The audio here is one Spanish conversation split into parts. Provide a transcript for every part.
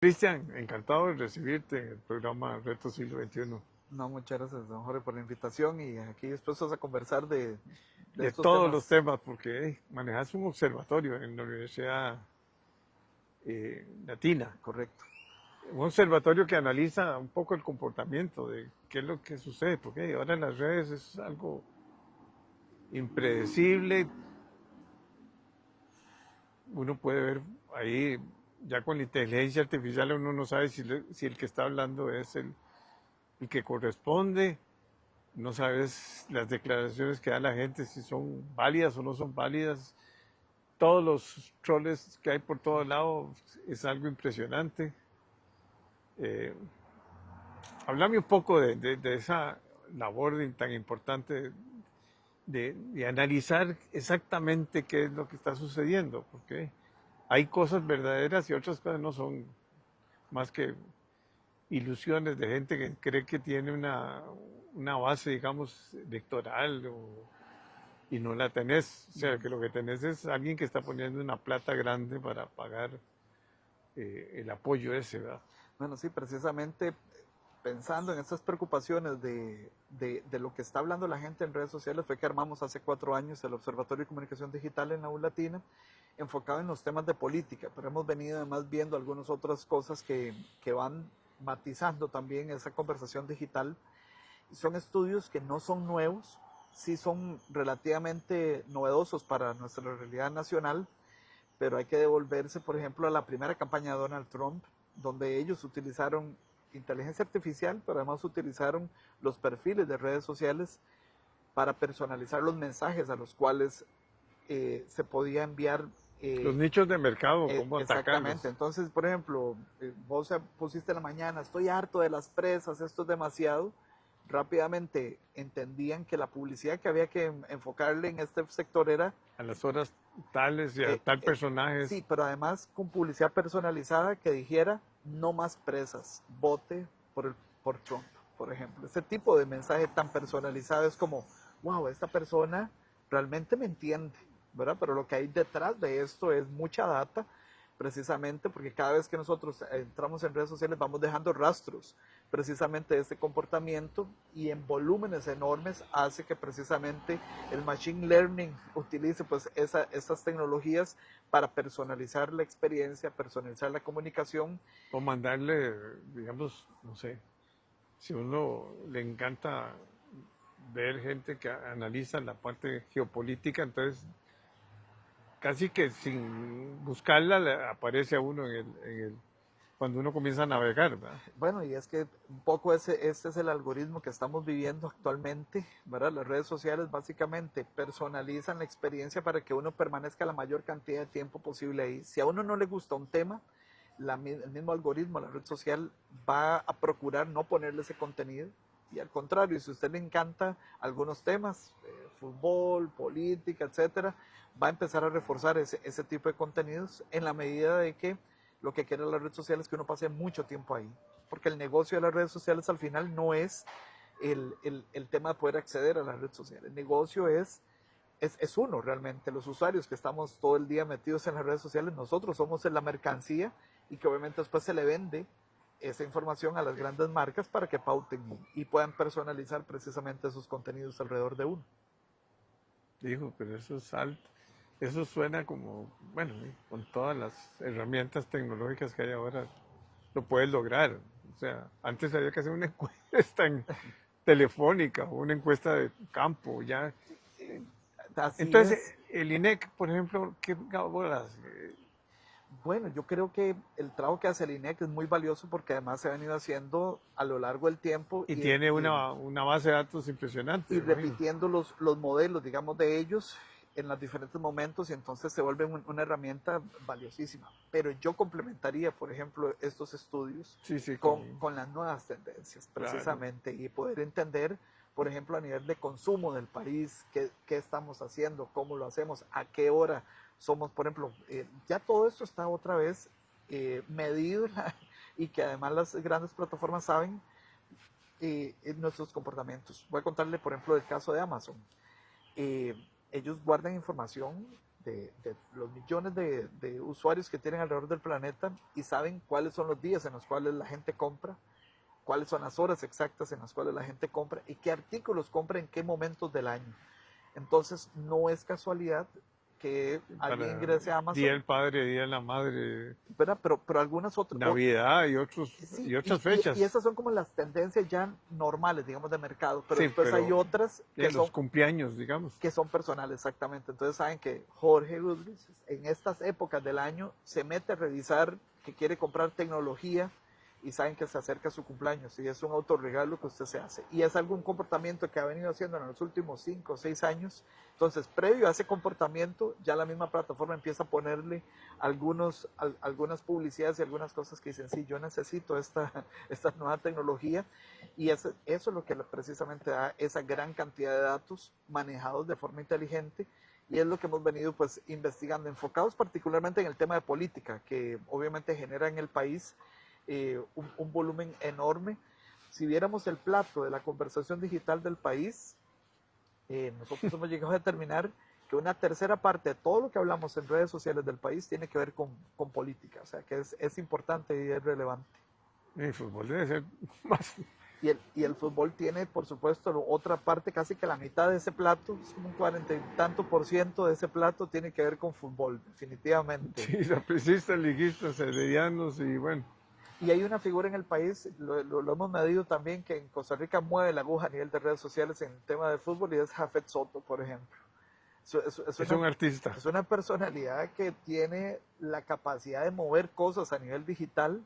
Cristian, encantado de recibirte en el programa Reto Siglo XXI. No, muchas gracias, don Jorge, por la invitación y aquí dispuestos a conversar de De estos todos los temas. temas, porque manejas un observatorio en la Universidad Latina. Correcto. Un observatorio que analiza un poco el comportamiento de qué es lo que sucede, porque ahora en las redes es algo impredecible. Uno puede ver ahí, ya con la inteligencia artificial uno no sabe si el que está hablando es el que corresponde. No sabes las declaraciones que da la gente, si son válidas o no son válidas. Todos los troles que hay por todos lados es algo impresionante. Eh, Háblame un poco de esa labor tan importante de analizar exactamente qué es lo que está sucediendo, porque hay cosas verdaderas y otras cosas no son más que ilusiones de gente que cree que tiene una base, digamos, electoral y no la tenés. O sea, que lo que tenés es alguien que está poniendo una plata grande para pagar el apoyo ese, ¿verdad? Bueno, sí, precisamente pensando en estas preocupaciones de lo que está hablando la gente en redes sociales, fue que armamos hace 4 años el Observatorio de Comunicación Digital en la U Latina, enfocado en los temas de política, pero hemos venido además viendo algunas otras cosas que van matizando también esa conversación digital. Son estudios que no son nuevos, sí son relativamente novedosos para nuestra realidad nacional, pero hay que devolverse, por ejemplo, a la primera campaña de Donald Trump, donde ellos utilizaron inteligencia artificial, pero además utilizaron los perfiles de redes sociales para personalizar los mensajes a los cuales se podía enviar. Los nichos de mercado, cómo Exactamente. atacarlos. Entonces, por ejemplo, vos pusiste en la mañana, estoy harto de las presas, esto es demasiado. Rápidamente entendían que la publicidad que había que enfocarle en este sector era A las horas tales y a eh, tal eh, personajes. sí, pero además con publicidad personalizada que dijera no más presas, vote por Trump, por ejemplo. Ese tipo de mensaje tan personalizado es como, wow, esta persona realmente me entiende, ¿verdad? Pero lo que hay detrás de esto es mucha data, precisamente porque cada vez que nosotros entramos en redes sociales vamos dejando rastros precisamente de este comportamiento y en volúmenes enormes hace que precisamente el machine learning utilice pues esas tecnologías para personalizar la experiencia, personalizar la comunicación. O mandarle, digamos, no sé, si uno le encanta ver gente que analiza la parte geopolítica, entonces casi que sin buscarla le aparece a uno cuando uno comienza a navegar, ¿verdad? Bueno, y es que un poco ese es el algoritmo que estamos viviendo actualmente, ¿verdad? Las redes sociales básicamente personalizan la experiencia para que uno permanezca la mayor cantidad de tiempo posible ahí. Si a uno no le gusta un tema, el mismo algoritmo, la red social, va a procurar no ponerle ese contenido. Y al contrario, si a usted le encanta algunos temas, fútbol, política, etcétera, va a empezar a reforzar ese tipo de contenidos en la medida de que lo que quiere la red social es que uno pase mucho tiempo ahí. Porque el negocio de las redes sociales al final no es el tema de poder acceder a la red social. El negocio es uno realmente. Los usuarios que estamos todo el día metidos en las redes sociales, nosotros somos la mercancía y que obviamente después se le vende esa información a las grandes marcas para que pauten y puedan personalizar precisamente esos contenidos alrededor de uno. Dijo, pero eso es alto. Eso suena como, bueno, con todas las herramientas tecnológicas que hay ahora, lo puedes lograr. O sea, antes había que hacer una encuesta telefónica o una encuesta de campo, ya. Así Entonces, es. el INEC, por ejemplo, ¿qué bolas? Bueno, yo creo que el trabajo que hace el INEC es muy valioso porque además se ha venido haciendo a lo largo del tiempo Y tiene una base de datos impresionante, y me imagino. repitiendo los modelos, digamos, de ellos en los diferentes momentos y entonces se vuelve una herramienta valiosísima. Pero yo complementaría, por ejemplo, estos estudios Sí, sí, con las nuevas tendencias, claro. precisamente, y poder entender, por ejemplo, a nivel de consumo del país, qué estamos haciendo, cómo lo hacemos, a qué hora somos, por ejemplo, ya todo esto está otra vez medido y que además las grandes plataformas saben nuestros comportamientos. Voy a contarle, por ejemplo, el caso de Amazon. Ellos guardan información de los millones de usuarios que tienen alrededor del planeta y saben cuáles son los días en los cuales la gente compra, cuáles son las horas exactas en las cuales la gente compra y qué artículos compra en qué momentos del año. Entonces, no es casualidad que alguien Para ingrese a Día Amazon, del Padre, Día de la Madre, ¿verdad? Pero algunas otras, Navidad sí, y otras fechas. y esas son como las tendencias ya normales, digamos, de mercado, pero Sí, después hay pero otras los cumpleaños, digamos. que son personales, exactamente. Entonces saben que Jorge Rodríguez en estas épocas del año se mete a revisar que quiere comprar tecnología y saben que se acerca su cumpleaños y es un autorregalo que usted se hace. Y es algún comportamiento que ha venido haciendo en los últimos 5 o 6 años. Entonces, previo a ese comportamiento, ya la misma plataforma empieza a ponerle algunas publicidades y algunas cosas que dicen, sí, yo necesito esta nueva tecnología. Y eso es lo que precisamente da esa gran cantidad de datos manejados de forma inteligente. Y es lo que hemos venido pues investigando, enfocados particularmente en el tema de política, que obviamente genera en el país un volumen enorme. Si viéramos el plato de la conversación digital del país, nosotros hemos llegado a determinar que una tercera parte de todo lo que hablamos en redes sociales del país tiene que ver con política, o sea que es importante y es relevante. El fútbol debe ser más. Y el fútbol tiene, por supuesto, otra parte, casi que la mitad de ese plato, es como un 40 y tanto por ciento de ese plato tiene que ver con fútbol, definitivamente. Sí, sapricistas, liguistas, heredianos y bueno. Y hay una figura en el país, lo hemos medido también, que en Costa Rica mueve la aguja a nivel de redes sociales en el tema de fútbol y es Jafet Soto, por ejemplo. Es un artista. Es una personalidad que tiene la capacidad de mover cosas a nivel digital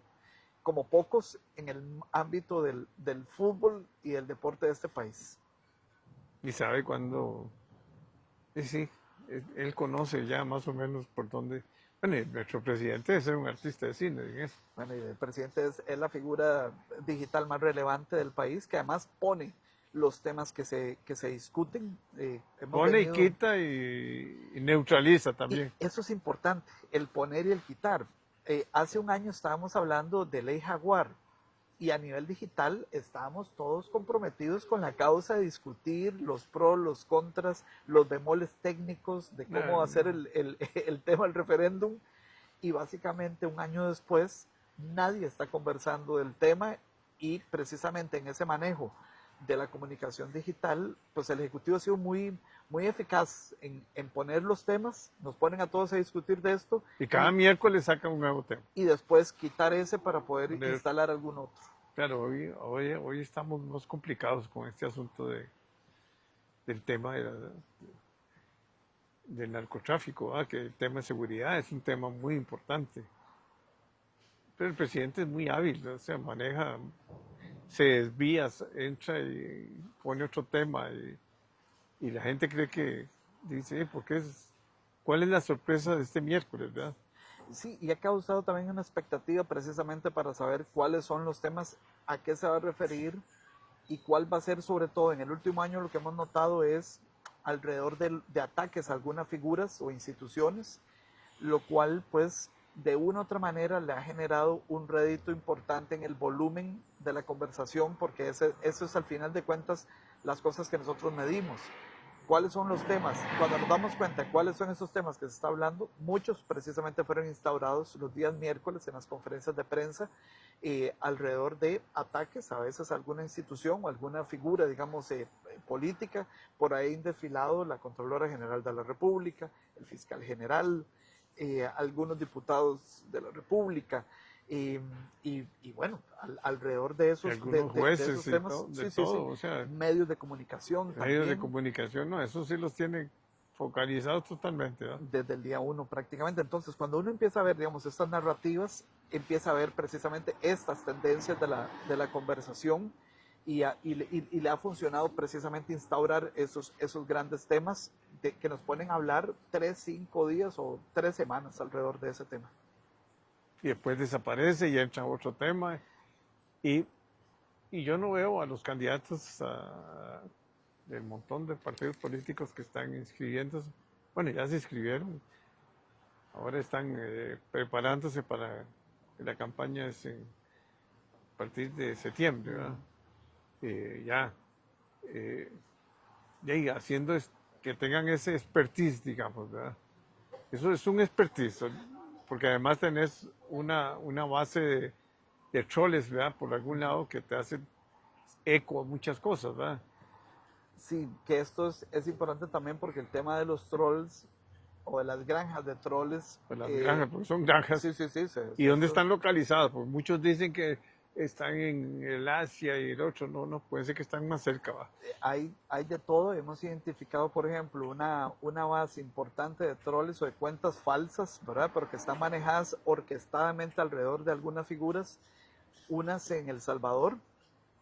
como pocos en el ámbito del fútbol y del deporte de este país. Y sabe cuándo. Sí, él conoce ya más o menos por dónde. Bueno, nuestro presidente es un artista de cine, en eso. Bueno, y el presidente es la figura digital más relevante del país, que además pone los temas que se discuten. Pone y quita y neutraliza también. Y eso es importante, el poner y el quitar. Hace un año estábamos hablando de ley Jaguar y a nivel digital estábamos todos comprometidos con la causa de discutir los pros, los contras, los bemoles técnicos de cómo hacer el tema del referéndum y básicamente un año después nadie está conversando del tema y precisamente en ese manejo de la comunicación digital, pues el Ejecutivo ha sido muy eficaz en poner los temas, nos ponen a todos a discutir de esto. Y cada miércoles saca un nuevo tema. Y después quitar ese para poder instalar algún otro. Claro, hoy estamos más complicados con este asunto del tema del narcotráfico, que el tema de seguridad es un tema muy importante. Pero el presidente es muy hábil, o sea, maneja, se desvía, entra y pone otro tema y la gente cree que dice, ¿cuál es la sorpresa de este miércoles, verdad? Sí, y ha causado también una expectativa precisamente para saber cuáles son los temas, a qué se va a referir y cuál va a ser, sobre todo en el último año lo que hemos notado es alrededor de ataques a algunas figuras o instituciones, lo cual pues de una u otra manera le ha generado un rédito importante en el volumen de la conversación, porque eso es al final de cuentas las cosas que nosotros medimos. ¿Cuáles son los temas? Cuando nos damos cuenta de cuáles son esos temas que se está hablando, muchos precisamente fueron instaurados los días miércoles en las conferencias de prensa alrededor de ataques, a veces a alguna institución o alguna figura, digamos, política. Por ahí han desfilado la Contralora General de la República, el Fiscal General, algunos diputados de la República. Y bueno, alrededor de esos, algunos jueces de esos temas, todo, o sea, medios de comunicación medios de comunicación, no, eso sí los tiene focalizados totalmente, ¿verdad? Desde el día uno prácticamente. Entonces, cuando uno empieza a ver, digamos, estas narrativas, empieza a ver precisamente estas tendencias de la conversación y le ha funcionado precisamente instaurar esos grandes temas que nos ponen a hablar 3, 5 días o 3 semanas alrededor de ese tema. Y después desaparece y entra otro tema. Y yo no veo a los candidatos del montón de partidos políticos que están inscribiéndose. Bueno, ya se inscribieron. Ahora están preparándose para la campaña a partir de septiembre, ¿verdad? Y haciendo que tengan ese expertise, digamos, ¿verdad? Eso es un expertise, porque además tenés una base de troles, ¿verdad? Por algún lado que te hacen eco a muchas cosas, ¿verdad? Sí, que esto es importante también porque el tema de los trolls o de las granjas de trolls, Pues las granjas, porque son granjas. sí, sí, sí, ¿Y dónde esto, están localizadas? Pues muchos dicen que están en el Asia y el otro, no, puede ser que están más cerca, ¿va? hay de todo. Hemos identificado, por ejemplo, una base importante de troles o de cuentas falsas, ¿verdad? Pero que están manejadas orquestadamente alrededor de algunas figuras, unas en El Salvador,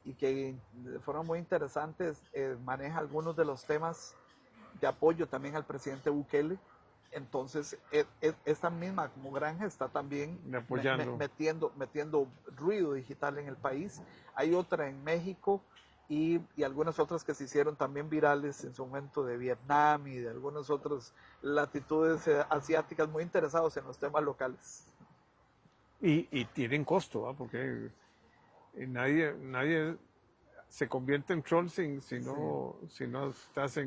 y que de forma muy interesante maneja algunos de los temas de apoyo también al presidente Bukele. Entonces, esta misma como granja está también Apoyando. metiendo ruido digital en el país. Hay otra en México y algunas otras que se hicieron también virales en su momento de Vietnam y de algunas otras latitudes asiáticas muy interesados en los temas locales. Y tienen costo, ¿va? Porque nadie se convierte en troll Sí. si no estás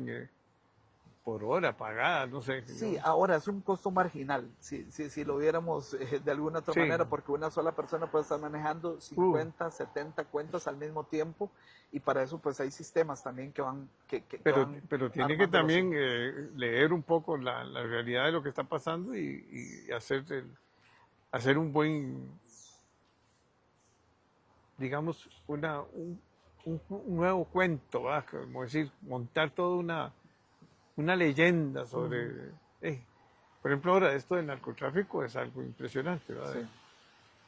por hora pagada, no sé. Sí, ahora es un costo marginal, si lo viéramos de alguna otra Sí, manera, porque una sola persona puede estar manejando uh, 50, 70 cuentas al mismo tiempo, y para eso pues hay sistemas también que pero, van pero tiene que armándolo así. también leer un poco la realidad de lo que está pasando y hacer un buen, digamos, un nuevo cuento, ¿va? Como decir, montar toda una leyenda Ujú. sobre... por ejemplo, ahora esto del narcotráfico es algo impresionante, ¿verdad? Sí,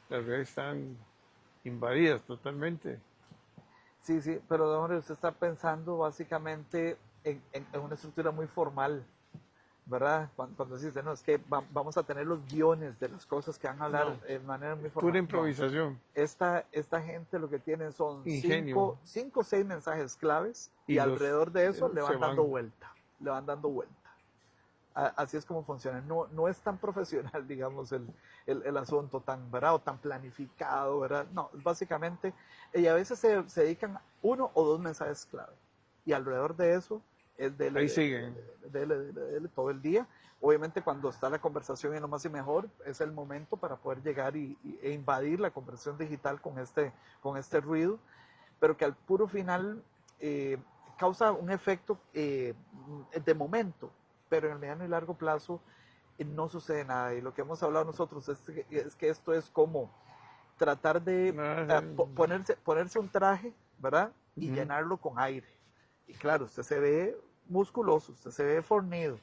Las redes están invadidas totalmente. sí, sí, pero don Jorge, usted está pensando básicamente en una estructura muy formal, ¿verdad? Cuando dice, no, es que vamos a tener los guiones de las cosas que van a hablar No, de manera muy es pura formal. No, improvisación, esta gente lo que tiene son ingenio, cinco o seis mensajes claves y y los alrededor de eso le se van dando van. vuelta, le van dando vuelta. Así es como funciona. No, no es tan profesional, digamos, el asunto, tan, ¿verdad? O tan planificado, ¿verdad? No, básicamente, y a veces se dedican uno o dos mensajes clave. Y alrededor de eso es Ahí siguen. dele todo el día. Obviamente cuando está la conversación en lo más y mejor, es el momento para poder llegar e invadir la conversación digital con este ruido, pero que al puro final eh, causa un efecto de momento, pero en el mediano y largo plazo no sucede nada. Y lo que hemos hablado nosotros es que esto es como tratar de ponerse un traje, ¿verdad? Y Ujú. llenarlo con aire. Y claro, usted se ve musculoso, usted se ve fornido,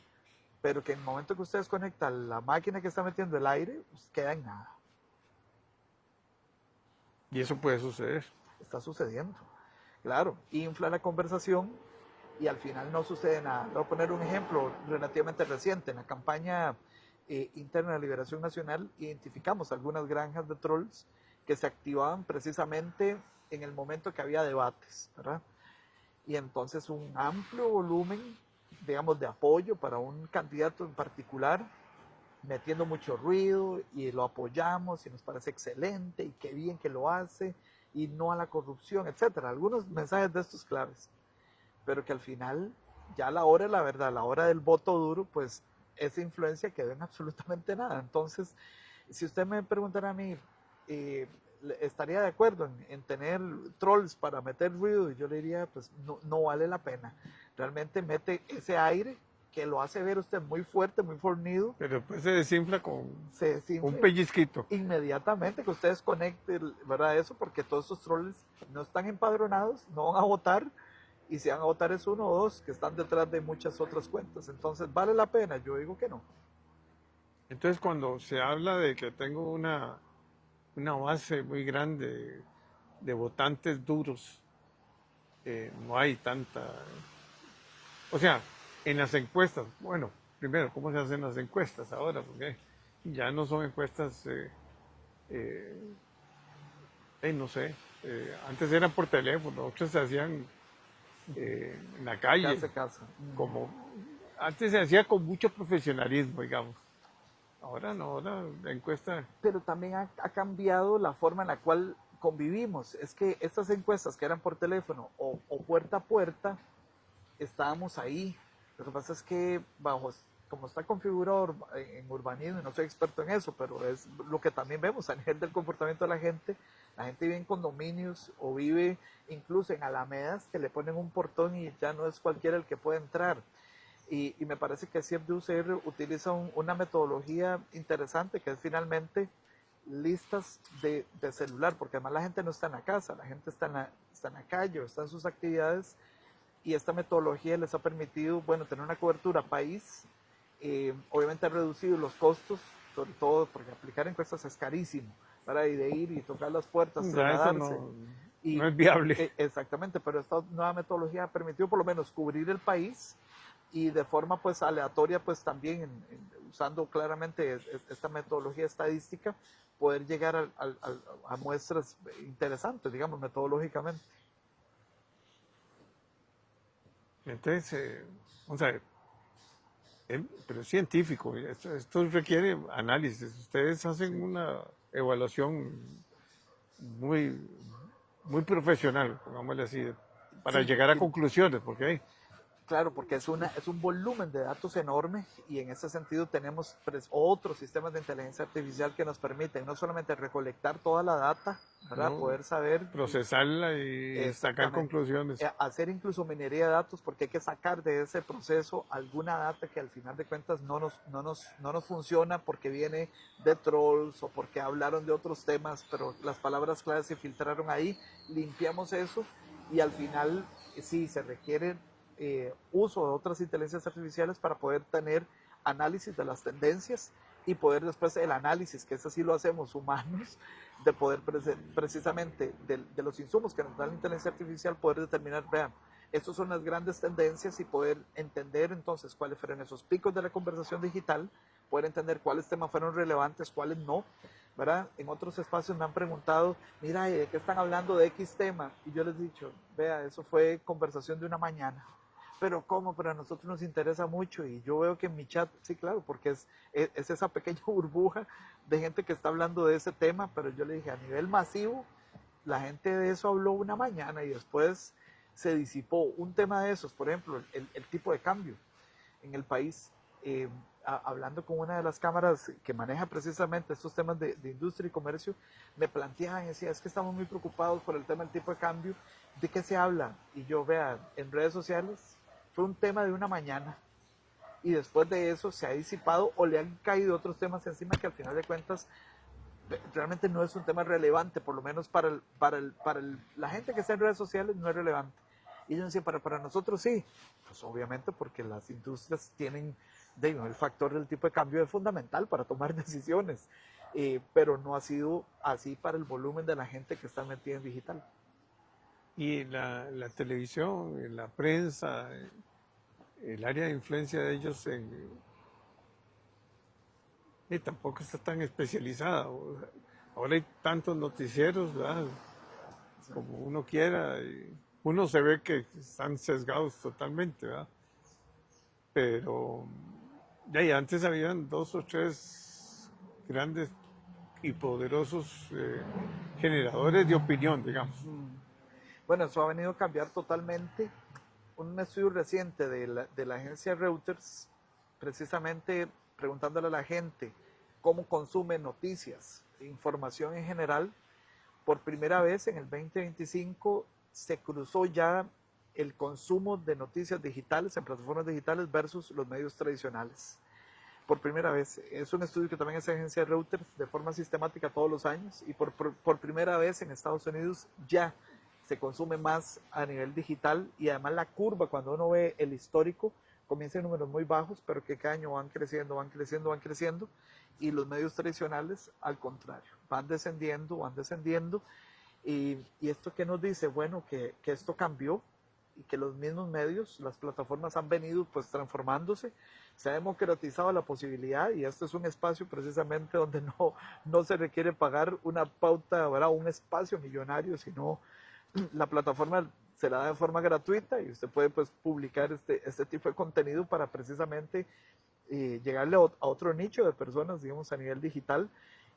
pero que en el momento que usted desconecta la máquina que está metiendo el aire, pues queda en nada. Y eso puede suceder. Está sucediendo. Claro, infla la conversación y al final no sucede nada. Le voy a poner un ejemplo relativamente reciente. En la campaña interna de Liberación Nacional identificamos algunas granjas de trolls que se activaban precisamente en el momento que había debates, ¿verdad? Y entonces un amplio volumen, digamos, de apoyo para un candidato en particular, metiendo mucho ruido y lo apoyamos y nos parece excelente y qué bien que lo hace y no a la corrupción, etcétera. Algunos mensajes de estos claves, pero que al final, ya a la hora de la verdad, a la hora del voto duro, pues esa influencia quedó en absolutamente nada. Entonces, si usted me preguntara a mí, eh, estaría de acuerdo en tener trolls para meter ruido, y yo le diría, pues no, no vale la pena. Realmente mete ese aire que lo hace ver usted muy fuerte, muy fornido, Pero después se desinfla con se un desinfla pellizquito. inmediatamente que usted desconecte, ¿verdad? Eso, porque todos estos trolls no están empadronados, no van a votar, y si van a votar es uno o dos que están detrás de muchas otras cuentas. Entonces, ¿vale la pena? Yo digo que no. Entonces cuando se habla de que tengo una base muy grande de votantes duros, no hay tanta... O sea, en las encuestas, bueno, primero, ¿cómo se hacen las encuestas ahora? Porque ya no son encuestas, eh, no sé, antes eran por teléfono, otras se hacían en la calle, Casa a casa. como antes se hacía con mucho profesionalismo, digamos. Ahora no, ahora la encuesta, Pero también ha cambiado la forma en la cual convivimos. Es que estas encuestas que eran por teléfono o puerta a puerta, estábamos ahí. Lo que pasa es que bajo como está configurado en urbanismo, y no soy experto en eso, pero es lo que también vemos a nivel del comportamiento de la gente vive en condominios o vive incluso en alamedas que le ponen un portón y ya no es cualquiera el que puede entrar. Y me parece que CFD-UCR utiliza una metodología interesante que es finalmente listas de celular, porque además la gente no está en la casa, la gente está en la calle o está en sus actividades, y esta metodología les ha permitido, bueno, tener una cobertura país. Obviamente ha reducido los costos, sobre todo porque aplicar encuestas es carísimo, para ir de ir y tocar las puertas, Ya eso trasladarse. no es viable. Exactamente, pero esta nueva metodología ha permitido por lo menos cubrir el país y de forma pues aleatoria pues también usando claramente esta metodología estadística poder llegar a muestras interesantes, digamos, metodológicamente. Entonces, vamos a ver, pero es científico, esto requiere análisis. Ustedes hacen una evaluación muy, muy profesional, pongámosle así, para Sí, llegar a conclusiones, porque hay claro, porque es un volumen de datos enorme y en ese sentido tenemos otros sistemas de inteligencia artificial que nos permiten no solamente recolectar toda la data, ¿verdad? ¿no? Poder saber Procesarla y sacar conclusiones. hacer incluso minería de datos, porque hay que sacar de ese proceso alguna data que al final de cuentas no nos funciona porque viene de trolls o porque hablaron de otros temas, pero las palabras claves se filtraron ahí, limpiamos eso y al final sí se requiere uso de otras inteligencias artificiales para poder tener análisis de las tendencias y poder después el análisis, que eso sí lo hacemos humanos, de poder precisamente de los insumos que nos da la inteligencia artificial, poder determinar, vean, estas son las grandes tendencias y poder entender entonces cuáles fueron esos picos de la conversación digital, poder entender cuáles temas fueron relevantes, cuáles no, ¿verdad? En otros espacios me han preguntado, mira, ¿de qué están hablando de X tema? Y yo les he dicho, vea, eso fue conversación de una mañana. Pero ¿cómo? Pero a nosotros nos interesa mucho y yo veo que en mi chat, sí, claro, porque es esa pequeña burbuja de gente que está hablando de ese tema, pero yo le dije, a nivel masivo, la gente de eso habló una mañana y después se disipó un tema de esos, por ejemplo, el tipo de cambio en el país. Hablando con una de las cámaras que maneja precisamente estos temas de industria y comercio, me planteaban y decía, es que estamos muy preocupados por el tema del tipo de cambio, ¿de qué se habla? Y yo, vea, en redes sociales fue un tema de una mañana y después de eso se ha disipado o le han caído otros temas encima que al final de cuentas realmente no es un tema relevante, por lo menos para la gente que está en redes sociales no es relevante. Y yo decía, para nosotros sí, pues obviamente porque las industrias tienen, el factor del tipo de cambio es fundamental para tomar decisiones, pero no ha sido así para el volumen de la gente que está metida en digital. Y la televisión, la prensa, el área de influencia de ellos tampoco está tan especializada. Ahora hay tantos noticieros, ¿verdad? Como uno quiera. Uno se ve que están sesgados totalmente, ¿verdad? Pero ya antes habían 2 o 3 grandes y poderosos generadores de opinión, digamos. Bueno, eso ha venido a cambiar totalmente. Un estudio reciente de la agencia Reuters, precisamente preguntándole a la gente cómo consume noticias, información en general, por primera vez en el 2025 se cruzó ya el consumo de noticias digitales en plataformas digitales versus los medios tradicionales. Por primera vez, es un estudio que también hace la agencia Reuters de forma sistemática todos los años y por primera vez en Estados Unidos ya se consume más a nivel digital y además la curva, cuando uno ve el histórico, comienza en números muy bajos, pero que cada año van creciendo, van creciendo, van creciendo, y los medios tradicionales, al contrario, van descendiendo, y esto que nos dice, bueno, que esto cambió, y que los mismos medios, las plataformas han venido pues transformándose, se ha democratizado la posibilidad y este es un espacio precisamente donde no se requiere pagar una pauta, ¿verdad? Un espacio millonario, sino la plataforma se la da de forma gratuita y usted puede pues publicar este tipo de contenido para precisamente llegarle a otro nicho de personas, digamos, a nivel digital.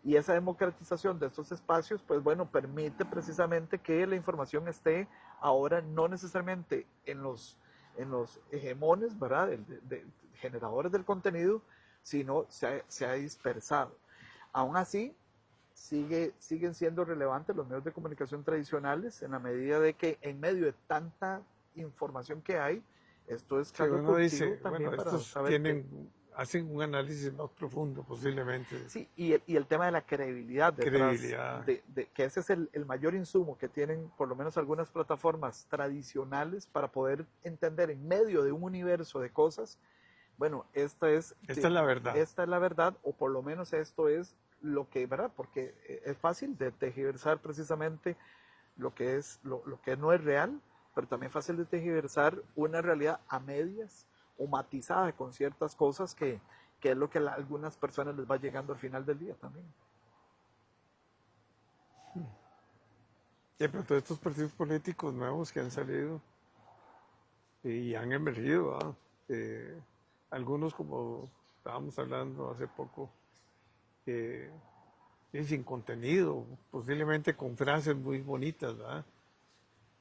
Y esa democratización de estos espacios, pues bueno, permite precisamente que la información esté ahora no necesariamente en los hegemones, ¿verdad? De generadores del contenido, sino se ha dispersado. Aún así, siguen siendo relevantes los medios de comunicación tradicionales en la medida de que en medio de tanta información que hay, esto es Sí, caldo de uno cultivo dice, también bueno, para estos saber que... hacen un análisis más profundo posiblemente, Sí, y el tema de la credibilidad detrás, credibilidad. que ese es el mayor insumo que tienen por lo menos algunas plataformas tradicionales para poder entender en medio de un universo de cosas, bueno, Esta es la verdad. esta es la verdad, o por lo menos esto es lo que, ¿verdad? Porque es fácil de tergiversar precisamente lo que es lo que no es real, pero también es fácil de tergiversar una realidad a medias o matizada con ciertas cosas que es lo que a algunas personas les va llegando al final del día también. Pero todos estos partidos políticos nuevos que han salido y han emergido, ¿verdad? Algunos, como estábamos hablando hace poco, sin contenido, posiblemente con frases muy bonitas, ¿verdad?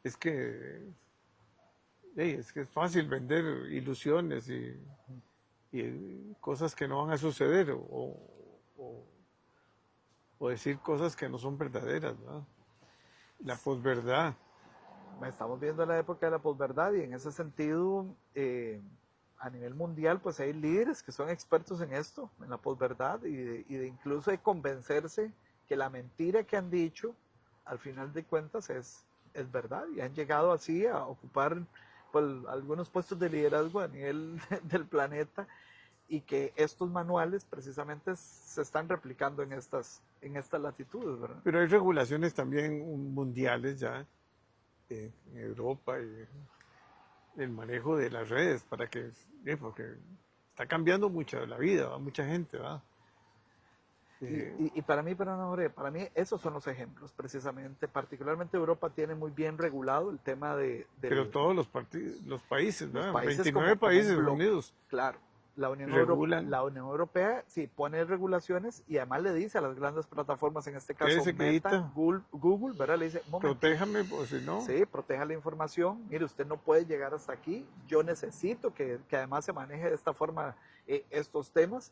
Es que, es que es fácil vender ilusiones y cosas que no van a suceder o decir cosas que no son verdaderas, ¿verdad? La posverdad. Estamos viendo la época de la posverdad y en ese sentido, a nivel mundial, pues hay líderes que son expertos en esto, en la posverdad y de incluso de convencerse que la mentira que han dicho, al final de cuentas, es verdad y han llegado así a ocupar pues, algunos puestos de liderazgo a nivel del planeta y que estos manuales precisamente se están replicando en estas latitudes, ¿verdad? Pero hay regulaciones también mundiales ya en Europa y el manejo de las redes para que, porque está cambiando mucho la vida, ¿va? Mucha gente, ¿va? Y para mí, para mí esos son los ejemplos, precisamente. Particularmente Europa tiene muy bien regulado el tema pero todos los países, los ¿verdad? países 29 como un países bloque. unidos Claro, regulan. la Unión Europea sí pone regulaciones y además le dice a las grandes plataformas, en este caso Quédese Meta, quedita, Google, ¿verdad? Le dice, protéjame, pues si no. sí, proteja la información. Mire, usted no puede llegar hasta aquí. Yo necesito que además se maneje de esta forma estos temas.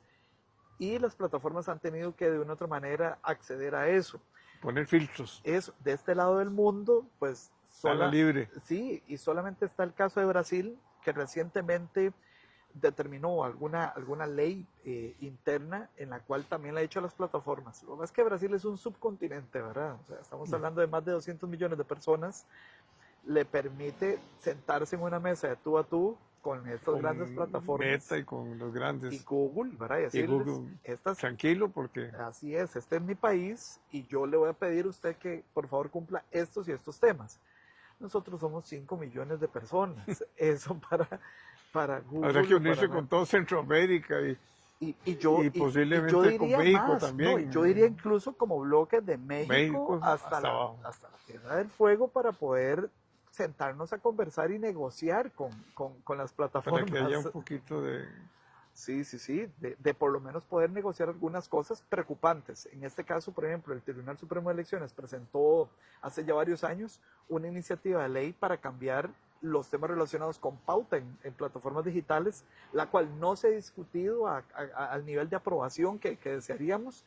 Y las plataformas han tenido que de una u otra manera acceder a eso. Poner filtros. Eso, de este lado del mundo, pues Sala libre. sí, y solamente está el caso de Brasil, que recientemente determinó alguna ley interna en la cual también le ha dicho a las plataformas. Lo que pasa es que Brasil es un subcontinente, ¿verdad? O sea, estamos hablando de más de 200 millones de personas. Le permite sentarse en una mesa de tú a tú con estas grandes plataformas. Meta y con los grandes. Y Google, ¿verdad? Y decirles, Google, tranquilo porque... Así es, este es mi país y yo le voy a pedir a usted que por favor cumpla estos y estos temas. Nosotros somos 5 millones de personas. Eso para Google. Habrá que unirse con todo Centroamérica y posiblemente yo diría con México más, también. No, yo diría incluso como bloques de México hasta la Tierra del Fuego para poder sentarnos a conversar y negociar con las plataformas. Para que haya un poquito de... Sí, de por lo menos poder negociar algunas cosas preocupantes. En este caso, por ejemplo, el Tribunal Supremo de Elecciones presentó hace ya varios años una iniciativa de ley para cambiar los temas relacionados con pauta en plataformas digitales, la cual no se ha discutido al nivel de aprobación que desearíamos,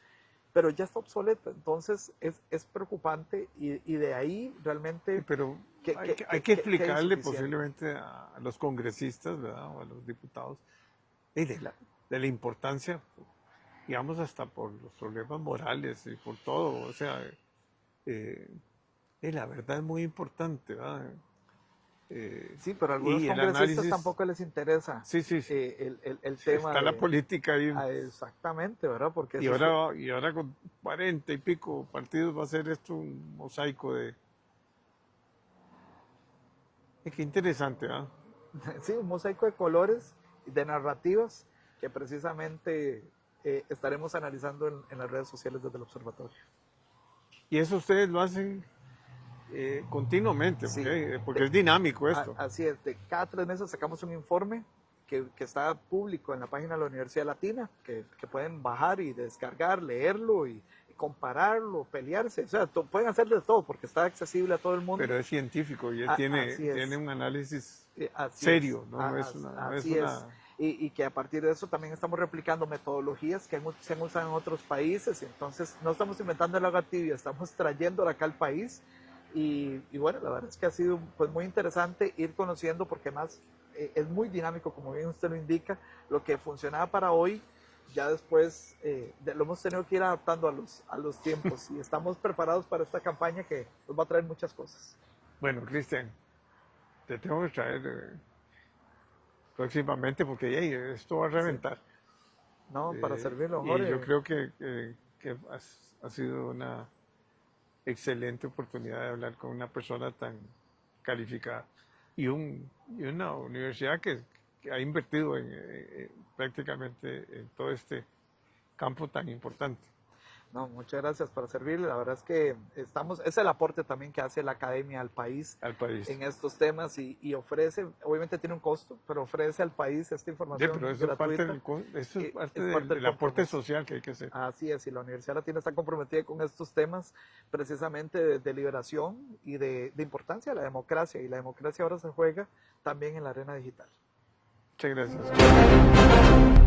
pero ya está obsoleta. Entonces es preocupante y de ahí realmente... Pero hay que explicarle posiblemente a los congresistas, ¿verdad? O a los diputados de la importancia, digamos, hasta por los problemas morales y por todo. O sea, la verdad es muy importante, ¿verdad? Sí, pero a algunos congresistas tampoco les interesa el tema. Está la política ahí. Exactamente, ¿verdad? Porque y ahora con 40 y pico partidos va a ser esto un mosaico de... Qué interesante, ¿verdad? Sí, un mosaico de colores, de narrativas, que precisamente estaremos analizando en las redes sociales desde el observatorio. Y eso ustedes lo hacen continuamente, sí, porque es dinámico esto. Así es, cada 3 meses sacamos un informe que está público en la página de la Universidad Latina, que pueden bajar y descargar, leerlo y compararlo, pelearse, o sea, pueden hacer de todo porque está accesible a todo el mundo. Pero es científico y tiene un análisis serio, ¿no? No es una... Así es. Y que a partir de eso también estamos replicando metodologías que se han usado en otros países. Entonces, no estamos inventando el agua tibia, estamos trayéndola acá al país. Y bueno, la verdad es que ha sido pues, muy interesante ir conociendo porque más es muy dinámico, como bien usted lo indica. Lo que funcionaba para hoy, ya después lo hemos tenido que ir adaptando a los tiempos. Y estamos preparados para esta campaña que nos va a traer muchas cosas. Bueno, Cristian, te tengo que traer... próximamente porque esto va a reventar. Sí. No, para servirlo, y Jorge. yo creo que ha sido una excelente oportunidad de hablar con una persona tan calificada y una universidad que ha invertido prácticamente en todo este campo tan importante. No, muchas gracias para servirle. La verdad es que es el aporte también que hace la academia al país en estos temas y ofrece, obviamente tiene un costo, pero ofrece al país esta información pero eso gratuita. Es parte del aporte social que hay que hacer. Así es, y la Universidad Latina está comprometida con estos temas precisamente de liberación y de importancia de la democracia, y la democracia ahora se juega también en la arena digital. Muchas gracias.